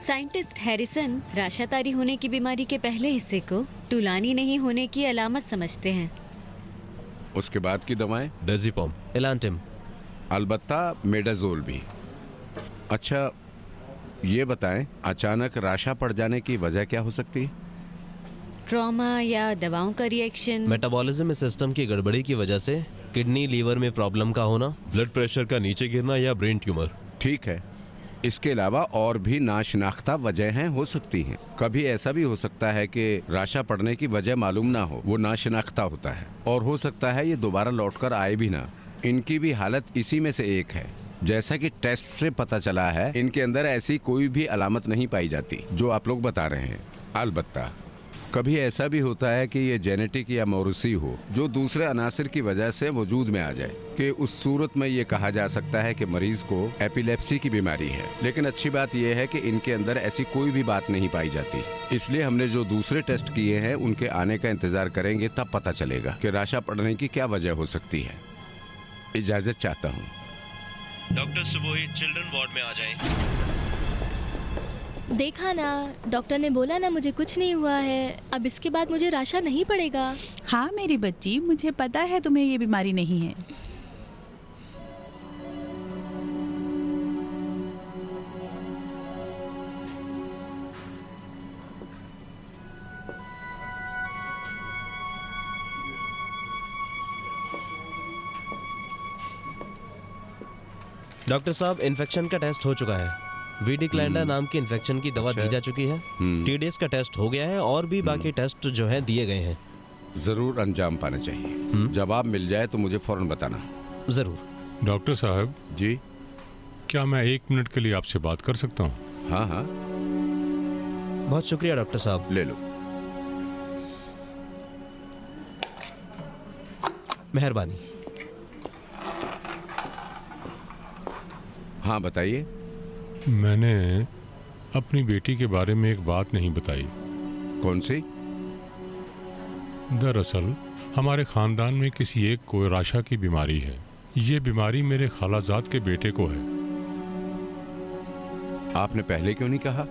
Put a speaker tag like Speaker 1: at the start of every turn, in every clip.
Speaker 1: Scientist Harrison राशातारी होने की बीमारी के पहले हिस्से को टुलानी नहीं होने की अलामत समझते हैं।
Speaker 2: उसके बाद की दवाएं?
Speaker 3: डेजिपम, एलांटिम,
Speaker 2: अलबत्ता मेडाजोल भी। अच्छा, ये बताएं, अचानक राशा पड़ जाने की वजह क्या हो सकती है?
Speaker 1: ट्रॉमा या दवाओं का रिएक्शन।
Speaker 3: मेटाबॉलिज्म में सिस्टम की गड़बड़ी की वजह से किडनी लीवर में प्रॉब्लम का होना, ब्लड प्रेशर का नीचे गिरना या ब्रेन ट्यूमर।
Speaker 2: ठीक है, इसके अलावा और भी नाशनाख्ता वजहें हो सकती हैं। कभी ऐसा भी हो सकता है कि राशा पड़ने की वजह मालूम ना हो, वो नाशनाख्ता होता है, और हो सकता है ये दोबारा लौटकर आए भी ना। इनकी भी हालत इसी में से एक है। जैसा कि टेस्ट से पता चला है, इनके अंदर ऐसी कोई भी अलामत नहीं पाई जाती जो आप लोग बता रहे हैं। अलबत्ता कभी ऐसा भी होता है कि ये जेनेटिक या मौरूसी हो, जो दूसरे अनासिर की वजह से वजूद में आ जाए, कि उस सूरत में ये कहा जा सकता है कि मरीज को एपिलेप्सी की बीमारी है। लेकिन अच्छी बात यह है कि इनके अंदर ऐसी कोई भी बात नहीं पाई जाती। इसलिए हमने जो दूसरे टेस्ट किए हैं उनके आने का इंतजार करेंगे, तब पता चलेगा कि राशा पड़ने की क्या वजह हो सकती है। इजाजत चाहता हूँ।
Speaker 3: डॉक्टर सुबोही चिल्ड्रन वार्ड में आ जाएं।
Speaker 4: देखा ना, डॉक्टर ने बोला ना मुझे कुछ नहीं हुआ है। अब इसके बाद मुझे राशा नहीं पड़ेगा।
Speaker 5: हाँ मेरी बच्ची, मुझे पता है तुम्हें ये बीमारी नहीं है।
Speaker 3: डॉक्टर साहब, इन्फेक्शन का टेस्ट हो चुका है। वीडिक्लैंडा नाम की इन्फेक्शन की दवा दी जा चुकी है। टीडीएस का टेस्ट हो गया है और भी बाकी टेस्ट जो हैं दिए गए हैं।
Speaker 2: जरूर अंजाम पाना चाहिए। जवाब मिल जाए तो मुझे फौरन बताना।
Speaker 3: जरूर।
Speaker 6: डॉक्टर साहब
Speaker 2: जी,
Speaker 6: क्या मैं 1 मिनट के लिए आपसे बात कर सकता हूँ?
Speaker 2: हाँ हाँ,
Speaker 3: बहुत शुक्रिया डॉक्टर साहब।
Speaker 2: ले लो।
Speaker 3: मेहरबानी।
Speaker 2: हाँ बताइए।
Speaker 6: मैंने अपनी बेटी के बारे में एक बात नहीं बताई।
Speaker 2: कौन सी?
Speaker 6: दरअसल हमारे खानदान में किसी एक को राशा की बीमारी है। ये बीमारी मेरे खालाजाद के बेटे को है।
Speaker 2: आपने पहले क्यों नहीं कहा?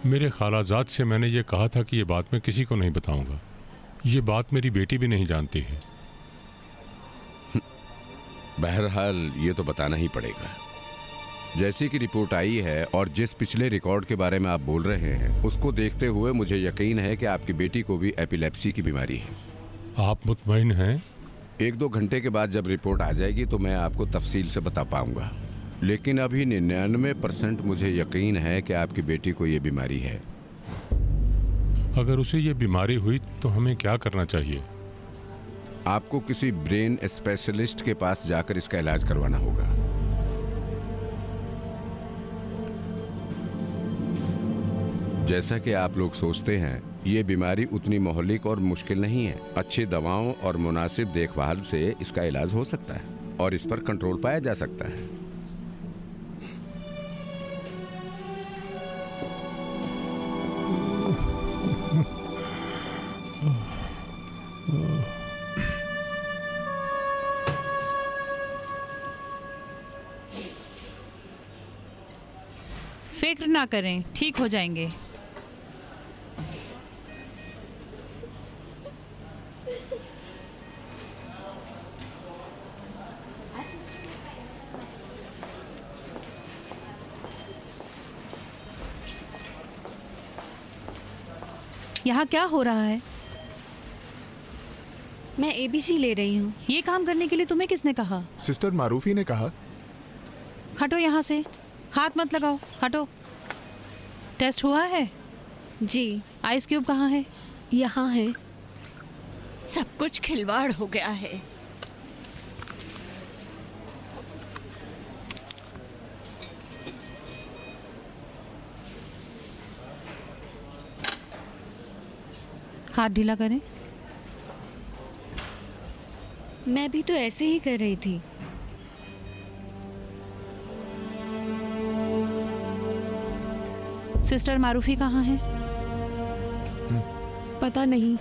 Speaker 6: मेरे खालाजाद से मैंने ये कहा था कि ये बात मैं किसी को नहीं बताऊंगा। ये बात मेरी बेटी भी नहीं जानती है।
Speaker 2: बहरहाल ये तो बताना ही पड़ेगा। जैसी कि रिपोर्ट आई है और जिस पिछले रिकॉर्ड के बारे में आप बोल रहे हैं, उसको देखते हुए मुझे यकीन है कि आपकी बेटी को भी एपिलेप्सी की बीमारी है।
Speaker 6: आप मुतमईन हैं?
Speaker 2: 1-2 घंटे के बाद जब रिपोर्ट आ जाएगी तो मैं आपको तफसील से बता पाऊंगा। लेकिन अभी 99% मुझे यकीन है कि आपकी बेटी को ये बीमारी है।
Speaker 6: अगर उसे ये बीमारी हुई तो हमें क्या करना चाहिए?
Speaker 2: आपको किसी ब्रेन स्पेशलिस्ट के पास जाकर इसका इलाज करवाना होगा। जैसा कि आप लोग सोचते हैं, ये बीमारी उतनी महलिक और मुश्किल नहीं है। अच्छी दवाओं और मुनासिब देखभाल से इसका इलाज हो सकता है और इस पर कंट्रोल पाया जा सकता है।
Speaker 5: फिक्र ना करें, ठीक हो जाएंगे। यहाँ क्या हो रहा है?
Speaker 1: मैं एबीसी ले रही हूँ।
Speaker 5: ये काम करने के लिए तुम्हें किसने कहा?
Speaker 7: सिस्टर मारूफी ने कहा।
Speaker 5: हटो यहाँ से, हाथ मत लगाओ, हटो। टेस्ट हुआ है?
Speaker 1: जी।
Speaker 5: आइस क्यूब कहाँ है?
Speaker 4: यहाँ है।
Speaker 8: सब कुछ खिलवाड़ हो गया है।
Speaker 5: हाथ ढीला करें।
Speaker 1: मैं भी तो ऐसे ही कर रही थी।
Speaker 5: सिस्टर मारूफी कहाँ है?
Speaker 4: पता नहीं।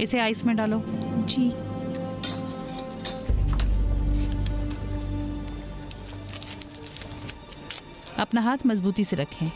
Speaker 5: इसे आइस में डालो।
Speaker 4: जी।
Speaker 5: अपना हाथ मजबूती से रखें।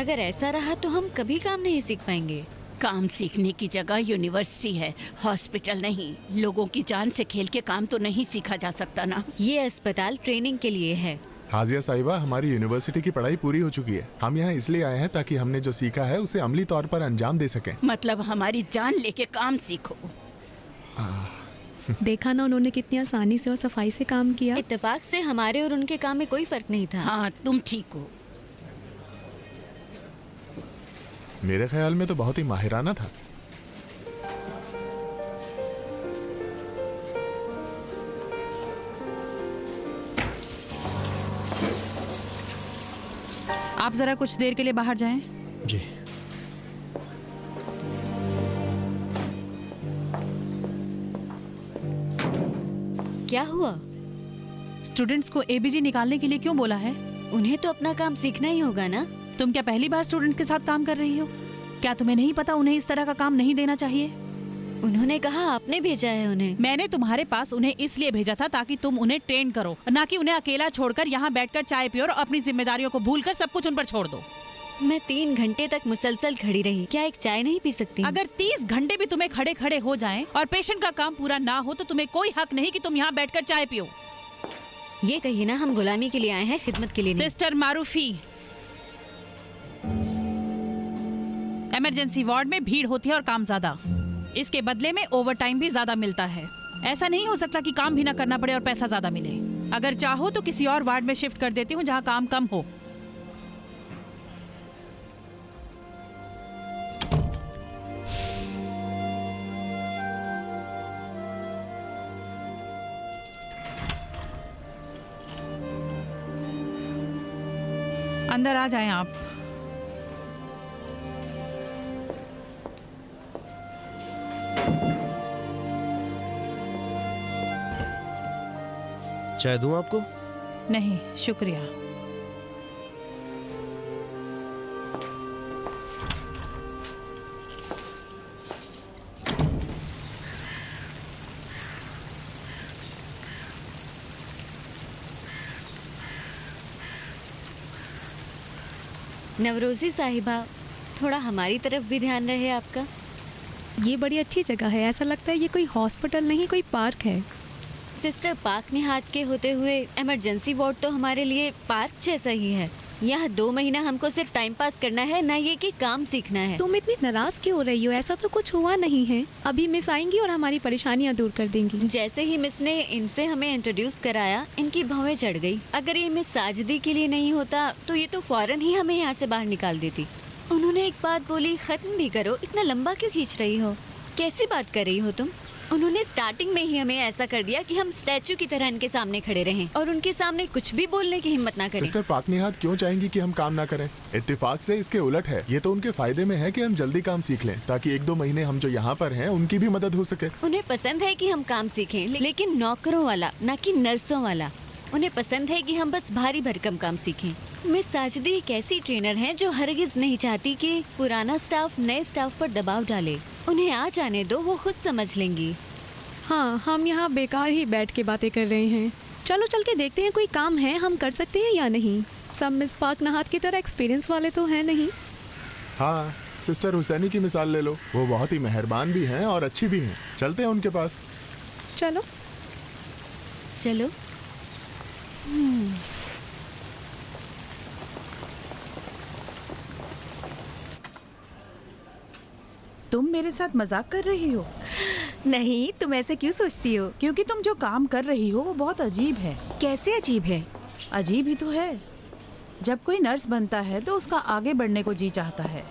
Speaker 1: अगर ऐसा रहा तो हम कभी काम नहीं सीख पाएंगे।
Speaker 8: काम सीखने की जगह यूनिवर्सिटी है, हॉस्पिटल नहीं। लोगों की जान से खेल के काम तो नहीं सीखा जा सकता ना।
Speaker 1: ये अस्पताल ट्रेनिंग के लिए है।
Speaker 7: हाजिया साहिबा, हमारी यूनिवर्सिटी की पढ़ाई पूरी हो चुकी है। हम यहाँ इसलिए आए हैं ताकि हमने जो सीखा है उसे अमली तौर पर अंजाम दे सकें।
Speaker 8: मतलब हमारी जान लेके काम सीखो।
Speaker 9: देखा ना उन्होंने कितनी आसानी से और सफाई से काम किया।
Speaker 1: इत्तेफाक से हमारे और उनके काम में कोई फर्क नहीं था।
Speaker 8: हाँ, तुम ठीक हो।
Speaker 7: मेरे ख्याल में तो बहुत ही माहिराना था।
Speaker 5: आप जरा कुछ देर के लिए बाहर जाएं।
Speaker 3: जी।
Speaker 1: क्या हुआ?
Speaker 5: स्टूडेंट्स को एबीजी निकालने के लिए क्यों बोला है?
Speaker 1: उन्हें तो अपना काम सीखना ही होगा ना।
Speaker 5: तुम क्या पहली बार स्टूडेंट्स के साथ काम कर रही हो? क्या तुम्हें नहीं पता उन्हें इस तरह का काम नहीं देना चाहिए?
Speaker 1: उन्होंने कहा आपने भेजा है उन्हें।
Speaker 5: मैंने तुम्हारे पास उन्हें इसलिए भेजा था ताकि तुम उन्हें ट्रेन करो, ना कि उन्हें अकेला छोड़कर यहाँ बैठकर चाय पियो और अपनी जिम्मेदारियों को भूलकर सब कुछ उन पर छोड़ दो।
Speaker 1: मैं 3 घंटे तक मुसलसल खड़ी रही, क्या एक चाय नहीं पी सकती?
Speaker 5: अगर 30 घंटे भी तुम्हें खड़े खड़े हो जाएं और पेशेंट का काम पूरा ना हो तो तुम्हें कोई हक नहीं कि तुम यहाँ बैठकर चाय पियो।
Speaker 1: ये कहिए ना, हम गुलामी के लिए आए हैं, खिदमत के लिए नहीं।
Speaker 5: सिस्टर मारूफी, इमरजेंसी वार्ड में भीड़ होती है और काम ज्यादा, इसके बदले में ओवरटाइम भी ज्यादा मिलता है। ऐसा नहीं हो सकता कि काम भी ना करना पड़े और पैसा ज्यादा मिले। अगर चाहो तो किसी और वार्ड में शिफ्ट कर देती हूँ जहाँ काम कम हो। अंदर आ जाएं आप।
Speaker 3: चाय दूं आपको?
Speaker 5: नहीं शुक्रिया।
Speaker 1: नवरोजी साहिबा, थोड़ा हमारी तरफ भी ध्यान रहे आपका।
Speaker 9: ये बड़ी अच्छी जगह है, ऐसा लगता है ये कोई हॉस्पिटल नहीं कोई पार्क है।
Speaker 1: सिस्टर, पाक निहात के होते हुए इमरजेंसी वार्ड तो हमारे लिए पार्क जैसा ही है। यहाँ 2 महीना हमको सिर्फ टाइम पास करना है, ना ये कि काम सीखना है।
Speaker 9: तुम इतनी नाराज क्यों हो रही हो? ऐसा तो कुछ हुआ नहीं है। अभी मिस आएंगी और हमारी परेशानियाँ दूर कर देंगी।
Speaker 1: जैसे ही मिस ने इनसे हमें इंट्रोड्यूस कराया, इनकी भवें चढ़ गई। अगर ये मिस साजिदी के लिए नहीं होता तो ये तो फौरन ही हमें यहाँ से बाहर निकाल देती। उन्होंने एक बात बोली, खत्म भी करो, इतना लंबा क्यों खींच रही हो? कैसी बात कर रही हो तुम? उन्होंने स्टार्टिंग में ही हमें ऐसा कर दिया कि हम स्टैचू की तरह इनके सामने खड़े रहें और उनके सामने कुछ भी बोलने की हिम्मत ना करें।
Speaker 7: सिस्टर पाकनिहात क्यों चाहेंगी कि हम काम ना करें? इत्तेफाक से इसके उलट है। ये तो उनके फायदे में है कि हम जल्दी काम सीख लें ताकि 1-2 महीने हम जो यहाँ पर हैं उनकी भी मदद हो सके।
Speaker 1: उन्हें पसंद है कि हम काम सीखें, लेकिन नौकरों वाला, ना कि नर्सों वाला। उन्हें पसंद है कि हम बस भारी भरकम काम सीखें। मिस साजिदी एक ऐसी ट्रेनर हैं जो हरगिज नहीं चाहती कि पुराना स्टाफ नए स्टाफ पर दबाव डाले। उन्हें आ जाने दो, वो खुद समझ लेंगी।
Speaker 9: हाँ, हम यहाँ बेकार ही बैठ के बातें कर रहे हैं। चलो चल के देखते हैं कोई काम है हम कर सकते हैं या नहीं। सब मिस पाक नहात की तरह एक्सपीरियंस वाले तो हैं नहीं।
Speaker 7: हाँ, सिस्टर हुसैनी की मिसाल ले लो, वो बहुत ही मेहरबान भी हैं और अच्छी भी हैं। चलते हैं उनके पास।
Speaker 9: चलो
Speaker 1: चलो।
Speaker 5: तुम मेरे साथ मजाक कर रही हो?
Speaker 10: नहीं, तुम ऐसे क्यों सोचती हो?
Speaker 5: क्योंकि तुम जो काम कर रही हो वो बहुत अजीब है।
Speaker 10: कैसे अजीब है?
Speaker 5: अजीब ही तो है। जब कोई नर्स बनता है तो उसका आगे बढ़ने को जी चाहता है।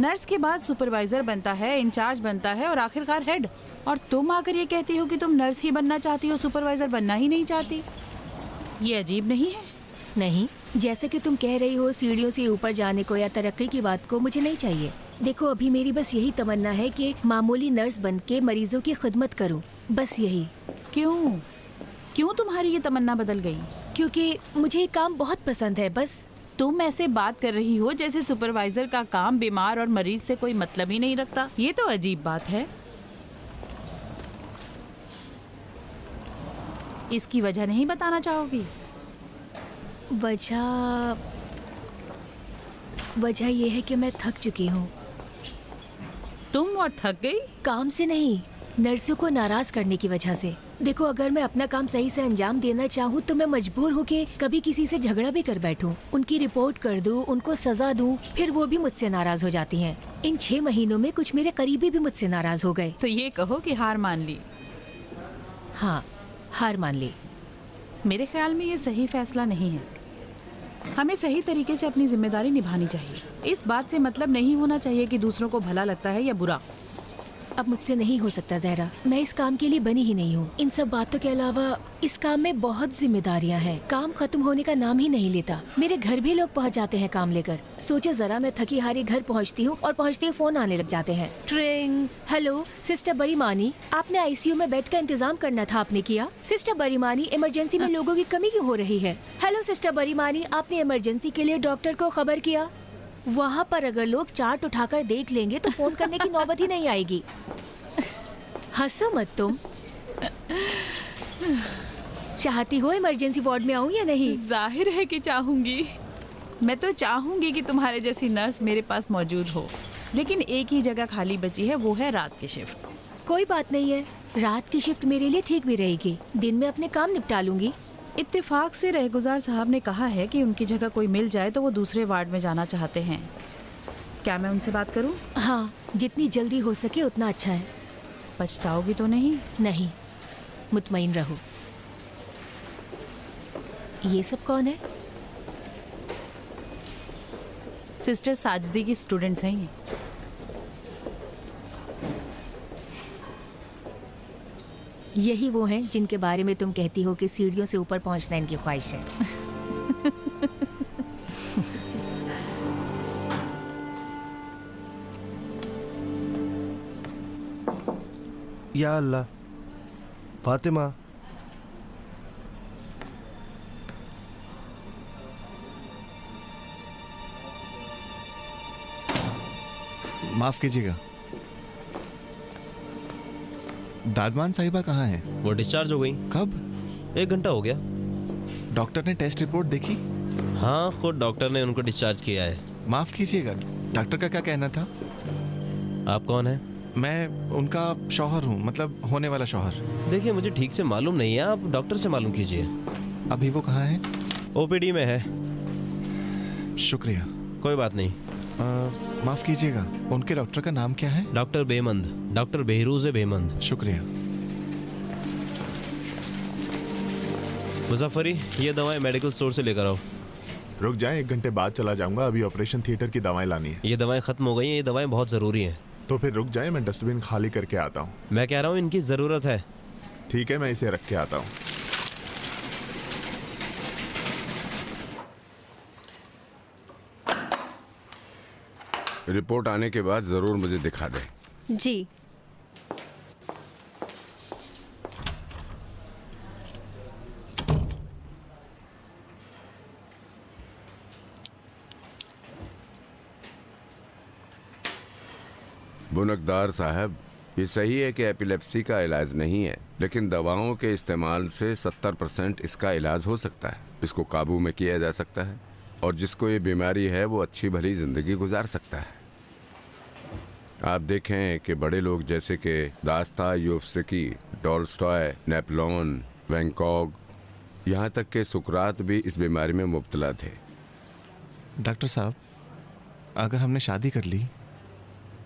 Speaker 5: नर्स के बाद सुपरवाइजर बनता है, इंचार्ज बनता है और आखिरकार हेड। और तुम आकर ये कहती हो कि तुम नर्स ही बनना चाहती हो, सुपरवाइजर बनना ही नहीं चाहती। ये अजीब नहीं है?
Speaker 10: नहीं, जैसे कि तुम कह रही हो सीढ़ियों से ऊपर जाने को या तरक्की की बात को मुझे नहीं चाहिए। देखो, अभी मेरी बस यही तमन्ना है कि मामूली नर्स बन के मरीजों की खिदमत करूं, बस यही।
Speaker 5: क्यों क्यों तुम्हारी ये तमन्ना बदल गई?
Speaker 10: क्योंकि मुझे ये काम बहुत पसंद है, बस।
Speaker 5: तुम ऐसे बात कर रही हो जैसे सुपरवाइजर का काम बीमार और मरीज से कोई मतलब ही नहीं रखता। ये तो अजीब बात है। इसकी वजह नहीं बताना चाहोगी?
Speaker 10: वजह वजह यह है कि मैं थक चुकी हूँ।
Speaker 5: तुम और थक गई?
Speaker 10: काम से नहीं, नर्सों को नाराज करने की वजह से। देखो, अगर मैं अपना काम सही से अंजाम देना चाहूँ तो मैं मजबूर हूँ कि कभी किसी से झगड़ा भी कर बैठूं, उनकी रिपोर्ट कर दूं, उनको सजा दूं, फिर वो भी मुझसे नाराज हो जाती हैं। इन 6 महीनों में कुछ मेरे करीबी भी मुझसे नाराज हो गए।
Speaker 5: तो ये कहो कि हार मान ली।
Speaker 10: हाँ, हार मान ली।
Speaker 5: मेरे ख्याल में ये सही फैसला नहीं है। हमें सही तरीके से अपनी जिम्मेदारी निभानी चाहिए। इस बात से मतलब नहीं होना चाहिए कि दूसरों को भला लगता है या बुरा।
Speaker 10: अब मुझसे नहीं हो सकता ज़हरा, मैं इस काम के लिए बनी ही नहीं हूँ। इन सब बातों के अलावा इस काम में बहुत जिम्मेदारियाँ हैं। काम खत्म होने का नाम ही नहीं लेता। मेरे घर भी लोग पहुँच जाते हैं काम लेकर। सोचो जरा, मैं थकी हारी घर पहुँचती हूँ और पहुँचते ही फोन आने लग जाते हैं। ट्रिंग, हेलो सिस्टर बरीमानी, आपने आईसीयू में बेड का इंतजाम करना था, आपने किया? सिस्टर बरीमानी, इमरजेंसी में लोगों की कमी क्यों हो रही है? हेलो सिस्टर बरीमानी, आपने इमरजेंसी के लिए डॉक्टर को खबर किया? वहाँ पर अगर लोग चार्ट उठाकर देख लेंगे तो फोन करने की नौबत ही नहीं आएगी। हंसो मत तुम। चाहती हो इमरजेंसी वार्ड में आऊँ या नहीं?
Speaker 5: जाहिर है कि चाहूंगी। मैं तो चाहूंगी कि तुम्हारे जैसी नर्स मेरे पास मौजूद हो, लेकिन एक ही जगह खाली बची है, वो है रात की शिफ्ट।
Speaker 10: कोई बात नहीं है, रात की शिफ्ट मेरे लिए ठीक भी रहेगी। दिन में अपने काम निपटा लूंगी।
Speaker 5: इत्तेफाक से रहगुजार साहब ने कहा है कि उनकी जगह कोई मिल जाए तो वो दूसरे वार्ड में जाना चाहते हैं। क्या मैं उनसे बात करूं?
Speaker 10: हाँ, जितनी जल्दी हो सके उतना अच्छा है।
Speaker 5: पछताओगी तो नहीं?
Speaker 10: नहीं, मुतमईन रहो। ये सब कौन है?
Speaker 5: सिस्टर साजदी की स्टूडेंट्स हैं ये।
Speaker 10: यही वो हैं जिनके बारे में तुम कहती हो कि सीढ़ियों से ऊपर पहुंचना इनकी ख्वाहिश है।
Speaker 11: या अल्लाह, फातिमा,
Speaker 7: माफ कीजिएगा, दादमान साहिबा कहाँ हैं?
Speaker 3: वो डिस्चार्ज हो गई।
Speaker 7: कब?
Speaker 3: 1 घंटा हो गया।
Speaker 7: डॉक्टर ने टेस्ट रिपोर्ट देखी?
Speaker 3: हाँ, खुद डॉक्टर ने उनको डिस्चार्ज किया है।
Speaker 7: माफ कीजिएगा, डॉक्टर का क्या कहना था?
Speaker 3: आप कौन हैं?
Speaker 7: मैं उनका शौहर हूँ, मतलब होने वाला शौहर।
Speaker 3: देखिए, मुझे ठीक से मालूम नहीं है, आप डॉक्टर से मालूम कीजिए।
Speaker 7: अभी वो कहाँ है?
Speaker 3: ओपीडी में है।
Speaker 7: शुक्रिया।
Speaker 3: कोई बात नहीं।
Speaker 7: माफ कीजिएगा, उनके डॉक्टर का नाम क्या है?
Speaker 3: Doctor Behmand, doctor Behrouz Behmand.
Speaker 7: शुक्रिया।
Speaker 3: मुजफ्फरी, ये दवाएं मेडिकल स्टोर से लेकर आओ।
Speaker 7: रुक जाएं, 1 घंटे बाद चला जाऊंगा, अभी ऑपरेशन थिएटर की दवाएं लानी है।
Speaker 3: ये दवाएं खत्म हो गई हैं, ये दवाएं बहुत ज़रूरी हैं।
Speaker 7: तो फिर रुक जाएं, मैं डस्टबिन खाली करके आता हूँ।
Speaker 3: मैं कह रहा हूँ इनकी ज़रूरत है।
Speaker 7: ठीक है, मैं इसे रख के आता हूँ।
Speaker 2: रिपोर्ट आने के बाद जरूर मुझे दिखा दे।
Speaker 1: जी।
Speaker 2: बुनकदार साहब, ये सही है कि एपिलेप्सी का इलाज नहीं है, लेकिन दवाओं के इस्तेमाल से 70% इसका इलाज हो सकता है। इसको काबू में किया जा सकता है और जिसको ये बीमारी है वो अच्छी भली जिंदगी गुजार सकता है। आप देखें कि बड़े लोग जैसे कि दास्तायोफ्स्की, टॉल्स्टॉय, नेपोलियन, वैन गॉग, यहाँ तक कि सुकरात भी इस बीमारी में मुब्तला थे।
Speaker 7: डॉक्टर साहब, अगर हमने शादी कर ली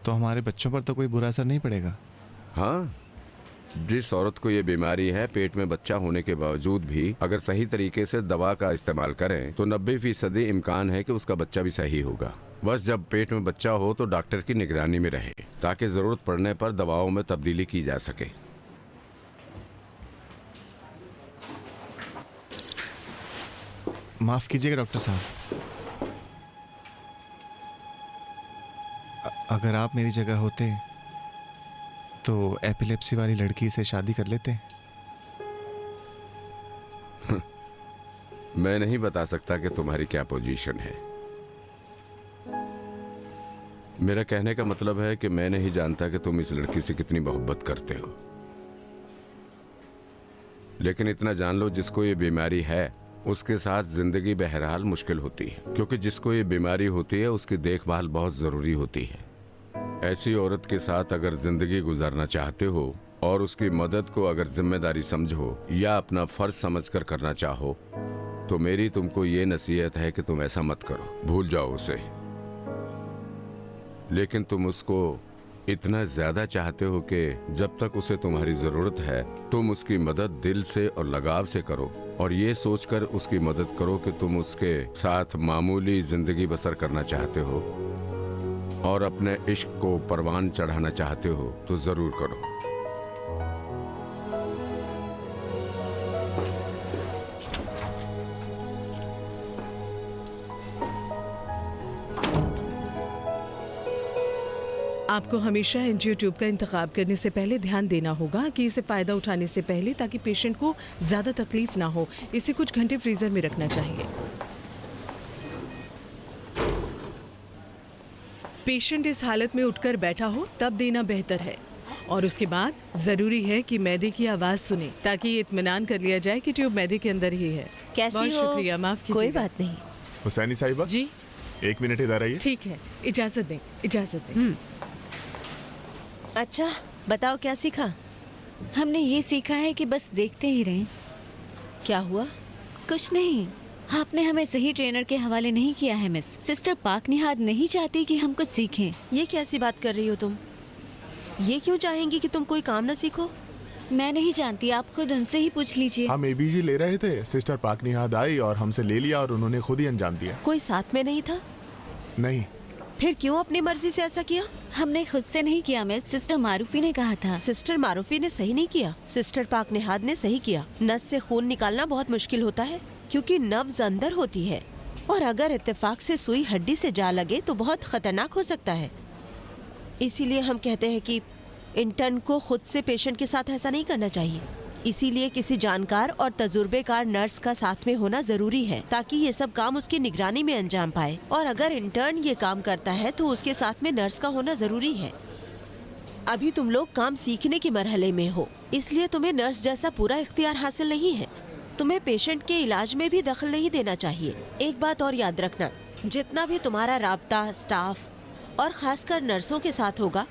Speaker 7: तो हमारे बच्चों पर तो कोई बुरा असर नहीं पड़ेगा?
Speaker 2: हाँ, जिस औरत को ये बीमारी है, पेट में बच्चा होने के बावजूद भी अगर सही तरीके से दवा का इस्तेमाल करें तो 90% इम्कान है कि उसका बच्चा भी सही होगा। बस जब पेट में बच्चा हो तो डॉक्टर की निगरानी में रहे ताकि जरूरत पड़ने पर दवाओं में तब्दीली की जा सके।
Speaker 7: माफ कीजिएगा डॉक्टर साहब, अगर आप मेरी जगह होते तो एपिलेप्सी वाली लड़की से शादी कर लेते।
Speaker 2: मैं नहीं बता सकता कि तुम्हारी क्या पोजीशन है। मेरा कहने का मतलब है कि मैं नहीं जानता कि तुम इस लड़की से कितनी मोहब्बत करते हो, लेकिन इतना जान लो, जिसको ये बीमारी है उसके साथ जिंदगी बहरहाल मुश्किल होती है, क्योंकि जिसको ये बीमारी होती है उसकी देखभाल बहुत जरूरी होती है। ऐसी औरत के साथ अगर जिंदगी गुजारना चाहते हो और उसकी मदद को अगर जिम्मेदारी समझो या अपना फर्ज समझकर करना चाहो, तो मेरी तुमको ये नसीहत है कि तुम ऐसा मत करो, भूल जाओ उसे। लेकिन तुम उसको इतना ज्यादा चाहते हो कि जब तक उसे तुम्हारी जरूरत है तुम उसकी मदद दिल से और लगाव से करो, और ये सोचकर उसकी मदद करो कि तुम उसके साथ मामूली जिंदगी बसर करना चाहते हो और अपने इश्क को परवान चढ़ाना चाहते हो, तो जरूर करो।
Speaker 12: आपको हमेशा एंजियो ट्यूब का इंतखाब करने से पहले ध्यान देना होगा कि इसे फ़ायदा उठाने से पहले, ताकि पेशेंट को ज़्यादा तकलीफ ना हो, इसे कुछ घंटे फ्रीज़र में रखना चाहिए। पेशेंट इस हालत में उठकर बैठा हो तब देना बेहतर है, और उसके बाद ज़रूरी है कि मैदे की आवाज़ सुने, ताकि ये इत्मीनान कर लिया जाए कि ट्यूब मैदे के अंदर ही है।
Speaker 13: कैसी
Speaker 12: बहुत
Speaker 13: हो?
Speaker 12: शुक्रिया, माफ़ कीजिएगा।
Speaker 13: कोई बात नहीं।
Speaker 7: हुसैनी साहिबा
Speaker 12: जी,
Speaker 7: 1 मिनट इधर आइए।
Speaker 12: ठीक है, इजाज़त दें, इजाज़त दें।
Speaker 13: अच्छा, बताओ क्या सीखा?
Speaker 1: हमने ये सीखा है कि बस देखते ही रहें।
Speaker 13: क्या हुआ?
Speaker 1: कुछ नहीं, आपने हमें सही ट्रेनर के हवाले नहीं किया है मिस। सिस्टर पाक निहाद नहीं चाहती कि हम कुछ सीखें।
Speaker 13: ये कैसी बात कर रही हो तुम? ये क्यों चाहेंगी कि तुम कोई काम ना सीखो?
Speaker 1: मैं नहीं जानती, आप खुद उनसे ही पूछ लीजिए।
Speaker 7: हम एबीजी ले रहे थे, सिस्टर पाक निहाद आई और हमसे ले लिया और उन्होंने खुद ही अंजाम दिया।
Speaker 13: कोई साथ में नहीं था?
Speaker 7: नहीं।
Speaker 13: फिर क्यों अपनी मर्जी से ऐसा किया?
Speaker 1: हमने खुद से नहीं किया मिस, सिस्टर मारूफी ने कहा था।
Speaker 13: सिस्टर मारूफी ने सही नहीं किया, सिस्टर पाक निहाद ने सही किया। नस से खून निकालना बहुत मुश्किल होता है, क्योंकि नब्ज अंदर होती है, और अगर इत्तेफाक से सुई हड्डी से जा लगे तो बहुत खतरनाक हो सकता है। इसीलिए हम कहते हैं कि इंटर्न को खुद से पेशेंट के साथ ऐसा नहीं करना चाहिए। इसीलिए किसी जानकार और तजुर्बेकार नर्स का साथ में होना जरूरी है, ताकि ये सब काम उसकी निगरानी में अंजाम पाए। और अगर इंटर्न ये काम करता है तो उसके साथ में नर्स का होना जरूरी है। अभी तुम लोग काम सीखने के मरहले में हो, इसलिए तुम्हें नर्स जैसा पूरा इख्तियार हासिल नहीं है। तुम्हें पेशेंट के इलाज में भी दखल नहीं देना चाहिए। एक बात और याद रखना, जितना भी तुम्हारा राब्ता स्टाफ और खासकर नर्सों के साथ होगा,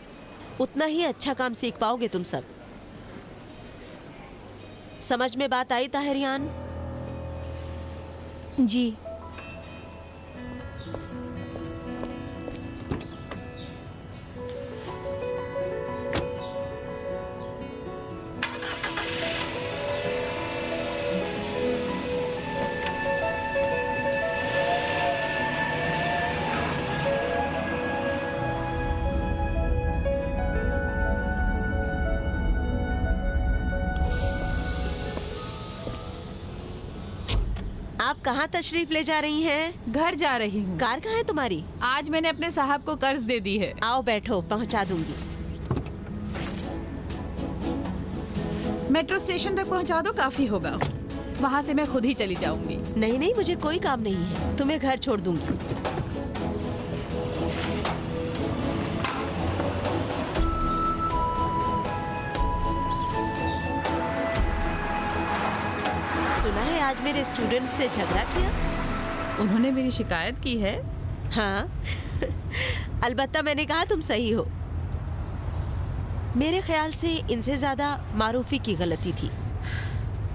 Speaker 13: उतना ही अच्छा काम सीख पाओगे तुम सब। समझ में बात आई ताहिरियान?
Speaker 10: जी।
Speaker 13: आप कहाँ तशरीफ ले जा रही हैं?
Speaker 5: घर जा रही हूँ।
Speaker 13: कार कहाँ है तुम्हारी?
Speaker 5: आज मैंने अपने साहब को कर्ज दे दी है।
Speaker 13: आओ बैठो, पहुँचा दूंगी।
Speaker 5: मेट्रो स्टेशन तक पहुँचा दो, काफी होगा। वहाँ से मैं खुद ही चली जाऊंगी।
Speaker 13: नहीं नहीं, मुझे कोई काम नहीं है, तुम्हें घर छोड़ दूंगी। सुना है आज मेरे स्टूडेंट से झगड़ा किया?
Speaker 5: उन्होंने मेरी शिकायत की है।
Speaker 13: हाँ अलबत्ता मैंने कहा तुम सही हो। मेरे ख्याल से इनसे ज्यादा मारूफी की गलती थी।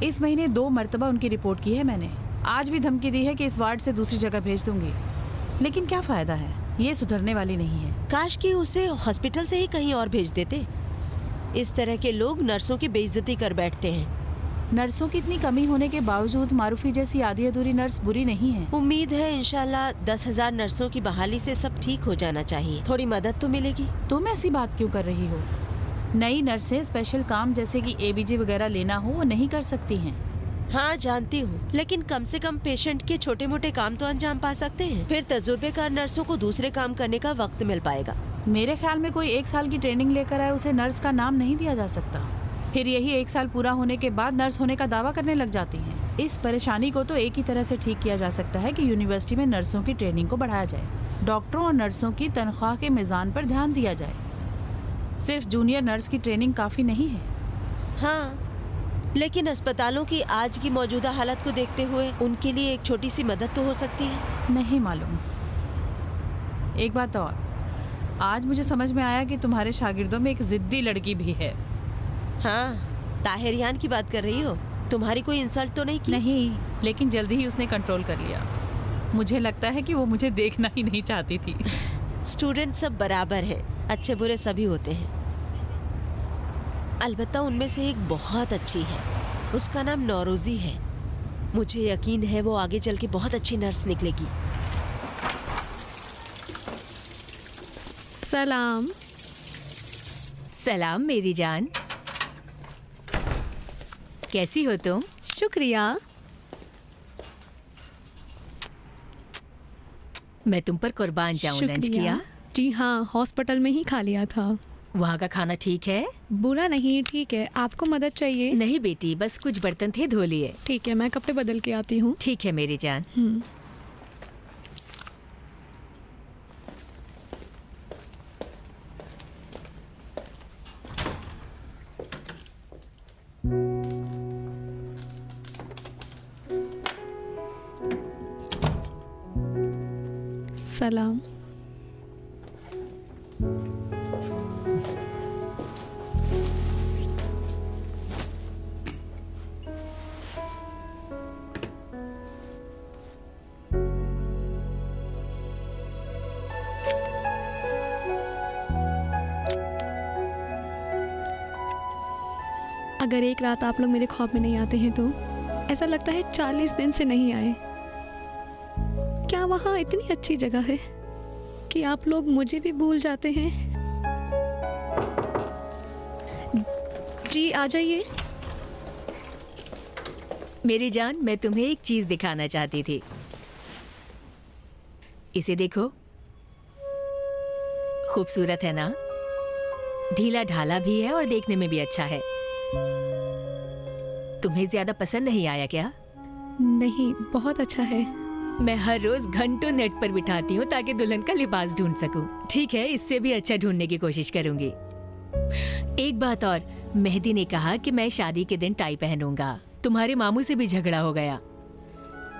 Speaker 5: इस महीने 2 मरतबा उनकी रिपोर्ट की है मैंने। आज भी धमकी दी है कि इस वार्ड से दूसरी जगह भेज दूंगी, लेकिन क्या फायदा है, ये सुधरने वाली नहीं है।
Speaker 13: काश कि उसे हॉस्पिटल से ही कहीं और भेज देते। इस तरह के लोग नर्सों की बेइज्जती कर बैठते हैं।
Speaker 5: नर्सों की इतनी कमी होने के बावजूद मारूफी जैसी आधी अधूरी नर्स बुरी नहीं है।
Speaker 13: उम्मीद है इंशाल्लाह 10,000 नर्सों की बहाली से सब ठीक हो जाना चाहिए। थोड़ी मदद तो मिलेगी।
Speaker 5: तुम ऐसी बात क्यों कर रही हो? नई नर्सें स्पेशल काम जैसे कि एबीजी वगैरह लेना हो वो नहीं कर सकती हैं।
Speaker 13: हाँ जानती हूँ, लेकिन कम से कम पेशेंट के छोटे मोटे काम तो अंजाम पा सकते हैं। फिर तजुर्बेकार नर्सों को दूसरे काम करने का वक्त मिल पाएगा।
Speaker 5: मेरे ख्याल में कोई 1 साल की ट्रेनिंग लेकर आए उसे नर्स का नाम नहीं दिया जा सकता। फिर यही 1 साल पूरा होने के बाद नर्स होने का दावा करने लग जाती हैं। इस परेशानी को तो एक ही तरह से ठीक किया जा सकता है कि यूनिवर्सिटी में नर्सों की ट्रेनिंग को बढ़ाया जाए। डॉक्टरों और नर्सों की तनख्वाह के मिजान पर ध्यान दिया जाए। सिर्फ जूनियर नर्स की ट्रेनिंग काफ़ी नहीं है।
Speaker 13: हाँ, लेकिन अस्पतालों की आज की मौजूदा हालत को देखते हुए उनके लिए एक छोटी सी मदद तो हो सकती है।
Speaker 5: नहीं मालूम। एक बात और, आज मुझे समझ में आया कि तुम्हारे शागिर्दों में एक जिद्दी लड़की भी है।
Speaker 13: हाँ, ताहिरियान की बात कर रही हो? तुम्हारी कोई इंसल्ट तो नहीं की?
Speaker 5: नहीं, लेकिन जल्दी ही उसने कंट्रोल कर लिया। मुझे लगता है कि वो मुझे देखना ही नहीं चाहती थी।
Speaker 13: स्टूडेंट सब बराबर है, अच्छे बुरे सभी होते हैं। अलबत्ता उनमें से एक बहुत अच्छी है, उसका नाम नौरोजी है। मुझे यकीन है वो आगे चल के बहुत अच्छी नर्स निकलेगी।
Speaker 9: सलाम।
Speaker 10: सलाम मेरी जान, कैसी हो तुम?
Speaker 9: शुक्रिया।
Speaker 10: मैं तुम पर कुर्बान जाऊं। लंच किया?
Speaker 9: जी हाँ, हॉस्पिटल में ही खा लिया था।
Speaker 10: वहाँ का खाना ठीक है?
Speaker 9: बुरा नहीं, ठीक है। आपको मदद चाहिए?
Speaker 10: नहीं बेटी, बस कुछ बर्तन थे, धो लिए।
Speaker 9: ठीक है, मैं कपड़े बदल के आती हूँ।
Speaker 10: ठीक है मेरी जान।
Speaker 9: सलाम। अगर एक रात आप लोग मेरे ख्वाब में नहीं आते हैं तो ऐसा लगता है 40 दिन से नहीं आए। क्या वहाँ इतनी अच्छी जगह है कि आप लोग मुझे भी भूल जाते हैं? जी आ जाइए।
Speaker 10: मेरी जान, मैं तुम्हें एक चीज दिखाना चाहती थी। इसे देखो, खूबसूरत है ना? ढीला ढाला भी है और देखने में भी अच्छा है। तुम्हें ज्यादा पसंद नहीं आया क्या?
Speaker 9: नहीं, बहुत अच्छा है।
Speaker 10: मैं हर रोज घंटों नेट पर बिठाती हूँ ताकि दुल्हन का लिबास ढूंढ सकूं। ठीक है, इससे भी अच्छा ढूंढने की कोशिश करूंगी। एक बात और, मेहदी ने कहा कि मैं शादी के दिन टाई पहनूंगा। तुम्हारे मामू से भी झगड़ा हो गया।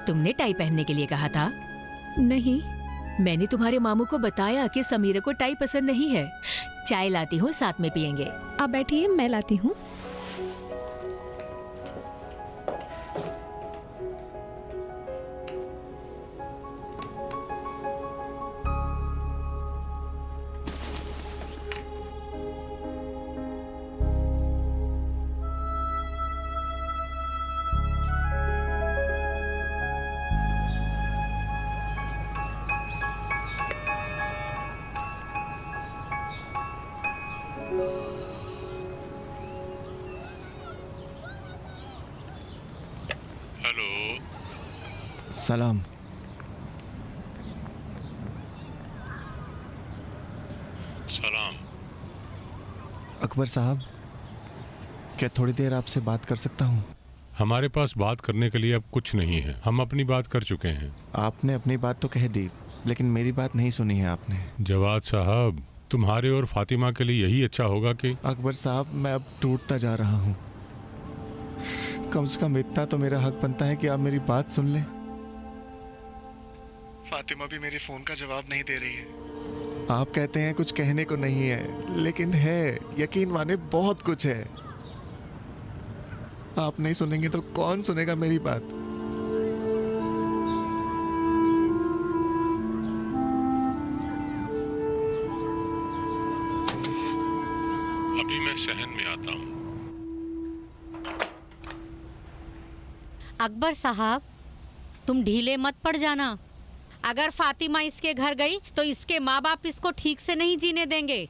Speaker 10: तुमने टाई पहनने के लिए कहा था?
Speaker 9: नहीं।
Speaker 10: मैंने तुम्हारे मामू को बताया कि समीरा को टाई पसंद नहीं है। चाय लाती हूँ, साथ में पियेंगे।
Speaker 9: आप बैठिए, मैं लाती हूँ।
Speaker 11: सलाम।
Speaker 6: सलाम।
Speaker 11: अकबर साहब, क्या थोड़ी देर आपसे बात कर सकता हूँ?
Speaker 6: हमारे पास बात करने के लिए अब कुछ नहीं है, हम अपनी बात कर चुके हैं।
Speaker 11: आपने अपनी बात तो कह दी, लेकिन मेरी बात नहीं सुनी है आपने।
Speaker 6: जवाद साहब, तुम्हारे और फातिमा के लिए यही अच्छा होगा कि...
Speaker 11: अकबर साहब, मैं अब टूटता जा रहा हूँ। कम से कम इतना तो मेरा हक बनता है कि आप मेरी बात सुन लें। फातिमा भी मेरे फोन का जवाब नहीं दे रही है। आप कहते हैं कुछ कहने को नहीं है, लेकिन है, यकीन माने बहुत कुछ है। आप नहीं सुनेंगे तो कौन सुनेगा मेरी बात?
Speaker 6: अभी मैं सहन में आता हूँ।
Speaker 14: अकबर साहब, तुम ढीले मत पड़ जाना। अगर फातिमा इसके घर गई तो इसके माँ बाप इसको ठीक से नहीं जीने देंगे।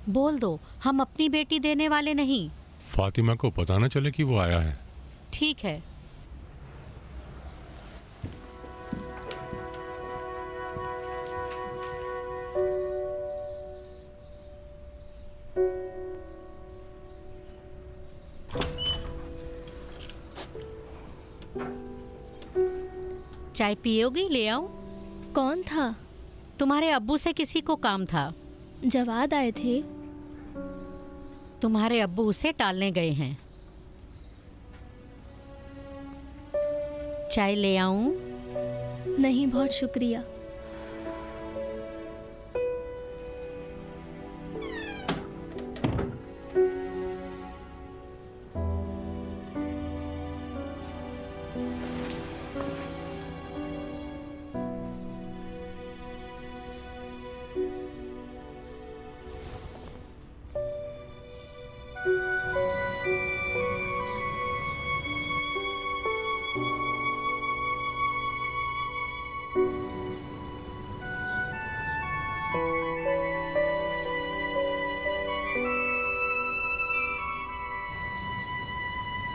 Speaker 14: बोल दो, हम अपनी बेटी देने वाले नहीं।
Speaker 6: फातिमा को पता न चले कि वो आया है।
Speaker 14: ठीक है। चाय पियोगी? ले आऊं?
Speaker 4: कौन था?
Speaker 14: तुम्हारे अब्बू से किसी को काम था।
Speaker 4: जवाद आए थे।
Speaker 14: तुम्हारे अब्बू उसे टालने गए हैं। चाय ले आऊं?
Speaker 4: नहीं, बहुत शुक्रिया।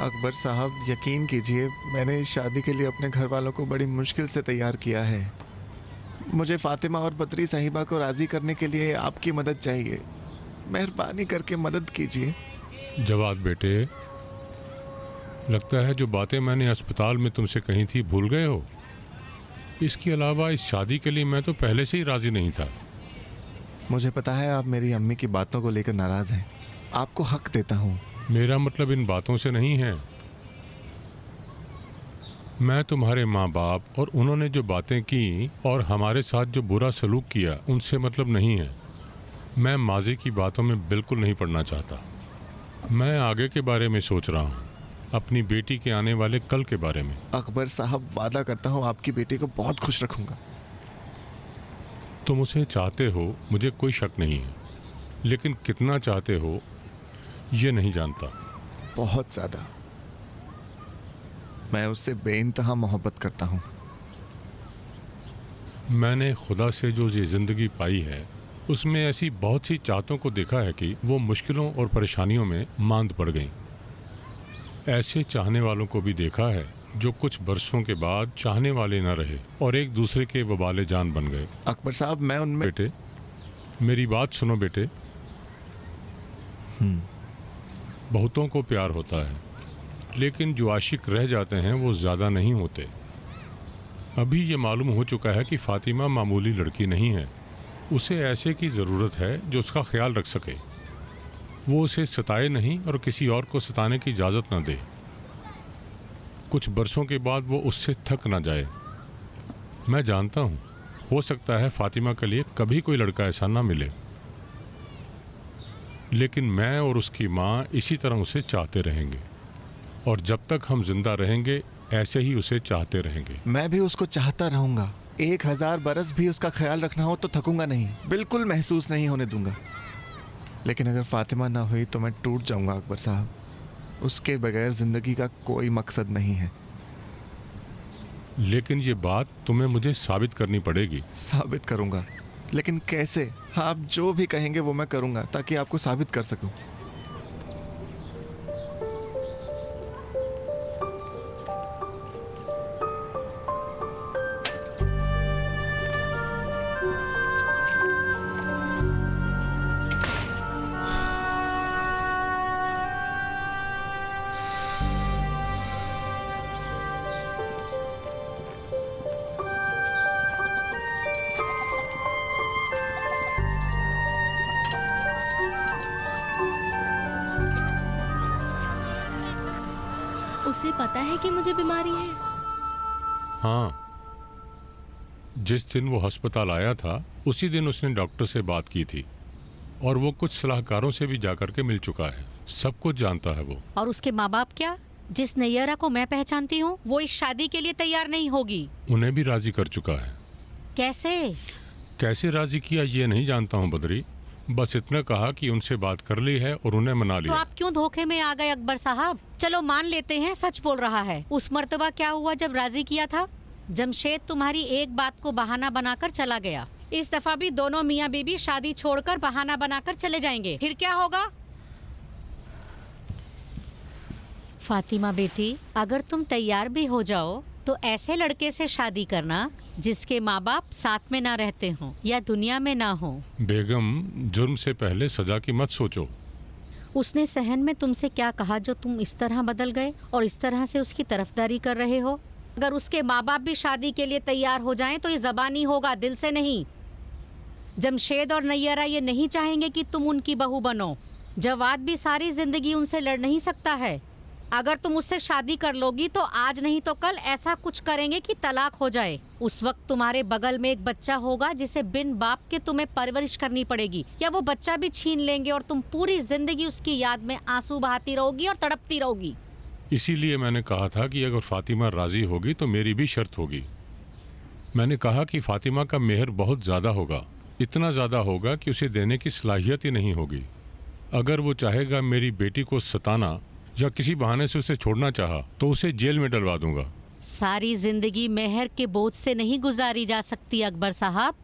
Speaker 11: अकबर साहब, यकीन कीजिए, मैंने इस शादी के लिए अपने घर वालों को बड़ी मुश्किल से तैयार किया है। मुझे फातिमा और बदरी साहिबा को राजी करने के लिए आपकी मदद चाहिए। मेहरबानी करके मदद कीजिए।
Speaker 6: जवाद बेटे, लगता है जो बातें मैंने अस्पताल में तुमसे कही थी भूल गए हो। इसके अलावा इस शादी के लिए मैं तो पहले से ही राजी नहीं था।
Speaker 11: मुझे पता है आप मेरी अम्मी की बातों को लेकर नाराज हैं। आपको हक देता हूँ।
Speaker 6: मेरा मतलब इन बातों से नहीं है। मैं तुम्हारे माँ बाप और उन्होंने जो बातें की और हमारे साथ जो बुरा सलूक किया उनसे मतलब नहीं है। मैं माजी की बातों में बिल्कुल नहीं पड़ना चाहता। मैं आगे के बारे में सोच रहा हूँ, अपनी बेटी के आने वाले कल के बारे में।
Speaker 11: अकबर साहब, वादा करता हूँ आपकी बेटी को बहुत खुश रखूंगा।
Speaker 6: तुम उसे चाहते हो, मुझे कोई शक नहीं है, लेकिन कितना चाहते हो ये नहीं जानता।
Speaker 11: बहुत ज़्यादा। मैं उससे बेइंतहा मोहब्बत करता हूँ।
Speaker 6: मैंने खुदा से जो ये ज़िंदगी पाई है उसमें ऐसी बहुत सी चाहतों को देखा है कि वो मुश्किलों और परेशानियों में मांद पड़ गईं। ऐसे चाहने वालों को भी देखा है जो कुछ बरसों के बाद चाहने वाले न रहे और एक दूसरे के वबाले जान बन गए।
Speaker 11: अकबर साहब, मैं उनमें...
Speaker 6: बेटे, मेरी बात सुनो बेटे। बहुतों को प्यार होता है, लेकिन जो आशिक रह जाते हैं वो ज़्यादा नहीं होते। अभी ये मालूम हो चुका है कि फातिमा मामूली लड़की नहीं है। उसे ऐसे की ज़रूरत है जो उसका ख्याल रख सके। वो उसे सताए नहीं और किसी और को सताने की इजाज़त न दे। कुछ बरसों के बाद वो उससे थक ना जाए। मैं जानता हूँ, हो सकता है फातिमा के लिए कभी कोई लड़का ऐसा ना मिले, लेकिन मैं और उसकी माँ इसी तरह उसे चाहते रहेंगे और जब तक हम जिंदा रहेंगे ऐसे ही उसे चाहते रहेंगे।
Speaker 11: मैं भी उसको चाहता रहूँगा। 1000 बरस भी उसका ख्याल रखना हो तो थकूंगा नहीं, बिल्कुल महसूस नहीं होने दूंगा। लेकिन अगर फातिमा ना हुई तो मैं टूट जाऊंगा अकबर साहब। उसके बगैर जिंदगी का कोई मकसद नहीं है।
Speaker 6: लेकिन ये बात तुम्हें मुझे साबित करनी पड़ेगी।
Speaker 11: साबित करूंगा, लेकिन कैसे? आप जो भी कहेंगे वो मैं करूंगा ताकि आपको साबित कर सकूं।
Speaker 4: उसे पता है कि मुझे बीमारी है?
Speaker 6: हाँ, जिस दिन वो अस्पताल आया था उसी दिन उसने डॉक्टर से बात की थी और वो कुछ सलाहकारों से भी जाकर के मिल चुका है। सब कुछ जानता है वो।
Speaker 14: और उसके माँ बाप क्या? जिस नैयरा को मैं पहचानती हूँ वो इस शादी के लिए तैयार नहीं होगी।
Speaker 6: उन्हें भी राजी कर चुका है।
Speaker 14: कैसे
Speaker 6: राजी किया ये नहीं जानता हूँ बदरी, बस इतना कहा कि उनसे बात कर ली है और उन्हें मना लिया।
Speaker 14: तो आप क्यों धोखे में आ गए अकबर साहब? चलो मान लेते हैं सच बोल रहा है। उस मर्तबा क्या हुआ जब राजी किया था? जमशेद तुम्हारी एक बात को बहाना बनाकर चला गया। इस दफा भी दोनों मियाँ बीबी शादी छोड़कर बहाना बनाकर चले जाएंगे। फिर क्या होगा? फातिमा बेटी, अगर तुम तैयार भी हो जाओ तो ऐसे लड़के से शादी करना जिसके माँ बाप साथ में ना रहते हों या दुनिया में ना हो।
Speaker 6: बेगम, जुर्म से पहले सजा की मत सोचो।
Speaker 14: उसने सहन में तुमसे क्या कहा जो तुम इस तरह बदल गए और इस तरह से उसकी तरफदारी कर रहे हो? अगर उसके माँ बाप भी शादी के लिए तैयार हो जाएं तो ये ज़बानी होगा, दिल से नहीं। जमशेद और नैयरा ये नहीं चाहेंगे कि तुम उनकी बहू बनो। जवाद भी सारी जिंदगी उनसे लड़ नहीं सकता है। अगर तुम उससे शादी कर लोगी तो आज नहीं तो कल ऐसा कुछ करेंगे कि तलाक हो जाए। उस वक्त तुम्हारे बगल में एक बच्चा होगा जिसे बिन बाप के तुम्हें परवरिश करनी पड़ेगी, या वो बच्चा भी छीन लेंगे और तुम पूरी जिंदगी उसकी याद में आंसू बहाती रहोगी और तड़पती रहोगी।
Speaker 6: इसीलिए मैंने कहा था कि अगर फातिमा राजी होगी तो मेरी भी शर्त होगी। मैंने कहा कि फातिमा का मेहर बहुत ज़्यादा होगा, इतना ज़्यादा होगा कि उसे देने की सलाहियत ही नहीं होगी। अगर वो चाहेगा मेरी बेटी को सताना या किसी बहाने से उसे छोड़ना चाहा तो उसे जेल में डलवा दूंगा।
Speaker 14: सारी जिंदगी मेहर के बोझ से नहीं गुजारी जा सकती अकबर साहब।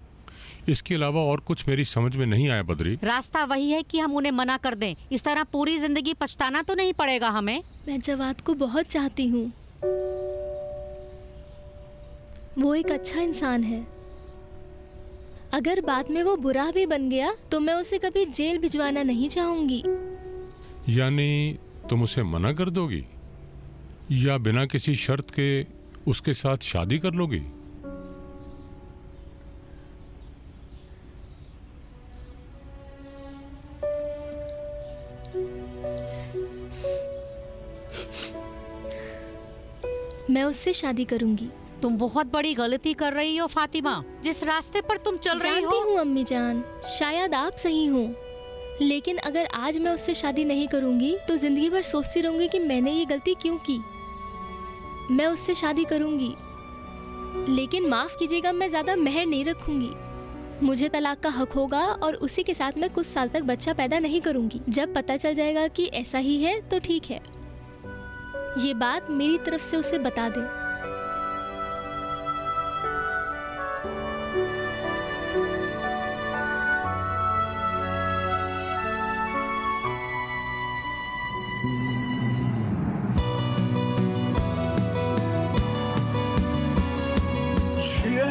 Speaker 6: इसके अलावा और कुछ मेरी समझ में नहीं आया बद्री।
Speaker 14: रास्ता वही है कि हम उन्हें मना कर दें, इस तरह पूरी जिंदगी पछताना तो नहीं पड़ेगा हमें।
Speaker 4: मैं जवाद को बहुत चाहती हूँ, वो एक अच्छा इंसान है। अगर बाद में वो बुरा भी बन गया तो मैं उसे कभी जेल भिजवाना नहीं चाहूंगी।
Speaker 6: यानी तुम उसे मना कर दोगी या बिना किसी शर्त के उसके साथ शादी कर लोगी?
Speaker 4: मैं उससे शादी करूंगी।
Speaker 14: तुम बहुत बड़ी गलती कर रही हो फातिमा, जिस रास्ते पर तुम चल रही हो।
Speaker 4: जानती हूँ अम्मी जान, शायद आप सही हो, लेकिन अगर आज मैं उससे शादी नहीं करूंगी तो जिंदगी भर सोचती रहूंगी कि मैंने ये गलती क्यों की। मैं उससे शादी करूंगी, लेकिन माफ कीजिएगा, मैं ज्यादा मेहर नहीं रखूंगी। मुझे तलाक का हक होगा और उसी के साथ मैं कुछ साल तक बच्चा पैदा नहीं करूंगी। जब पता चल जाएगा कि ऐसा ही है तो ठीक है। ये बात मेरी तरफ से उसे बता दें।